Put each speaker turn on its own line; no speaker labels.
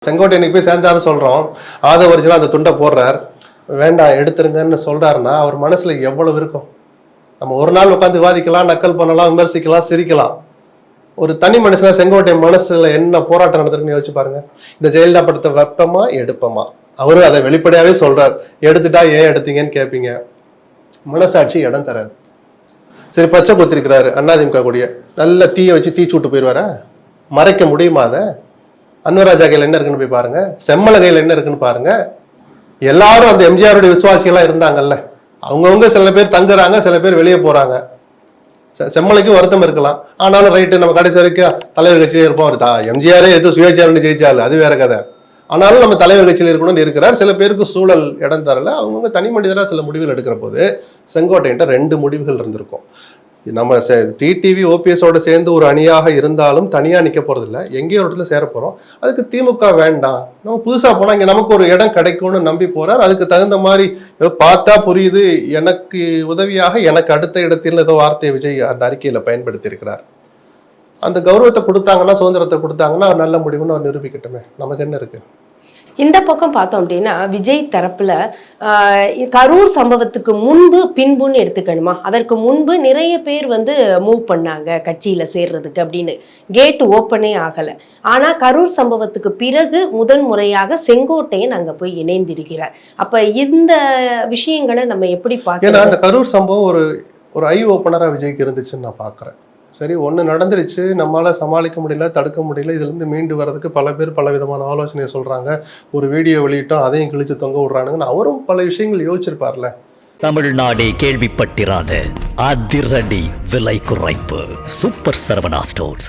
செங்கோட்டையனுக்கு போய் சேர்ந்தாரு சொல்றோம். ஒரிஜினல் அந்த துண்டை போடுறார், வேண்டாம் எடுத்துருங்கன்னு சொல்றாருன்னா அவர் மனசுல எவ்வளவு இருக்கும். நம்ம ஒரு நாள் உட்காந்து விவாதிக்கலாம், நக்கல் பண்ணலாம், விமர்சிக்கலாம், சிரிக்கலாம். ஒரு தனி மனுஷனா செங்கோட்டையன் மனசுல என்ன போராட்டம் நடந்திருக்குன்னு யோசிச்சு பாருங்க. இந்த ஜெயலலிதா படத்தை வெப்பமா எடுப்பமா, அவரு அதை வெளிப்படையாவே சொல்றாரு. எடுத்துட்டா ஏன் எடுத்தீங்கன்னு கேட்பீங்க. மனசாட்சி இடம் தராது. சரி, பச்சை குத்திருக்கிறாரு அதிமுக கூடிய, நல்ல தீயை வச்சு தீச்சு விட்டு போயிடுவார, மறைக்க முடியுமா? அதை அன்வராஜா கையில் என்ன இருக்குன்னு போய் பாருங்க, செம்மல கையில் என்ன இருக்குன்னு பாருங்க. எல்லாரும் அந்த எம்ஜிஆருடைய விசுவாசிகளா இருந்தாங்கல்ல, அவங்கவுங்க சில பேர் தங்குறாங்க, சில பேர் வெளியே போறாங்க. செம்மலைக்கும் வருத்தம் இருக்கலாம், ஆனாலும் ரைட்டு நம்ம கடைசி வரைக்கும் தலைவர் கட்சியிலே இருப்போம். எம்ஜிஆரே எது சுயேட்சாருன்னு ஜெயிச்சாரு, அது வேற கதை. ஆனாலும் நம்ம தலைவர் கட்சியில் இருக்கணும்னு இருக்கிறார். சில பேருக்கு சூழல் இடம் தரல, அவங்கவுங்க தனி மனிதராக சில முடிவுகள் எடுக்கிற போது செங்கோட்டையன்ட்ட 2 முடிவுகள் இருந்திருக்கும். நம்ம டிடிவி ஓபிஎஸோட சேர்ந்து ஒரு அணியாக இருந்தாலும் தனியா நிக்க போறது இல்லை, எங்கேயோ ஒரு இடத்துல சேர போறோம். அதுக்கு திமுக வேண்டாம், நம்ம புதுசா போனா இங்க நமக்கு ஒரு இடம் கிடைக்கும்னு நம்பி போறார். அதுக்கு தகுந்த மாதிரி ஏதோ பார்த்தா புரியுது, எனக்கு உதவியாக எனக்கு அடுத்த இடத்தில் ஏதோ வார்த்தையை விஜய் அந்த அறிக்கையில பயன்படுத்தி இருக்கிறார். அந்த கௌரவத்தை கொடுத்தாங்கன்னா, சுதந்திரத்தை கொடுத்தாங்கன்னா அவர் நல்ல முடிவுன்னு அவர் நிரூபிக்கட்டுமே, நமக்கு என்ன இருக்கு.
இந்த பக்கம் பார்த்தோம் அப்படின்னா விஜய் தரப்புல கரூர் சம்பவத்துக்கு முன்பு பின்புன்னு எடுத்துக்கணுமா, அதற்கு முன்பு நிறைய பேர் மூவ் பண்ணாங்க கட்சியில சேர்றதுக்கு அப்படின்னு, கேட் ஓப்பனே ஆகல. ஆனா கரூர் சம்பவத்துக்கு பிறகு முதன் முறையாக செங்கோட்டையன் அங்க போய் இணைந்திருக்கிறார். அப்ப இந்த விஷயங்களை நம்ம எப்படி பார்க்கலாம்?
அந்த கரூர் சம்பவம் ஒரு ஐ ஓப்பனரா விஜய்க்கு இருந்துச்சுன்னு நான் பாக்குறேன். சரி, ஒன்று நடந்துருச்சு, நம்மளால சமாளிக்க முடியல, தடுக்க முடியல, இதுலேருந்து மீண்டு வர்றதுக்கு பல பேர் பல விதமான ஆலோசனையை சொல்றாங்க. ஒரு வீடியோ வெளியிட்டோம், அதையும் கிழிச்சு தொங்க விடுறானுங்கன்னு அவரும் பல விஷயங்கள் யோசிச்சிருப்பார்ல.
தமிழ்நாடே கேள்விப்பட்டிராத அதிரடி விலை குறைப்பு சூப்பர் சரவணா ஸ்டோர்ஸ்.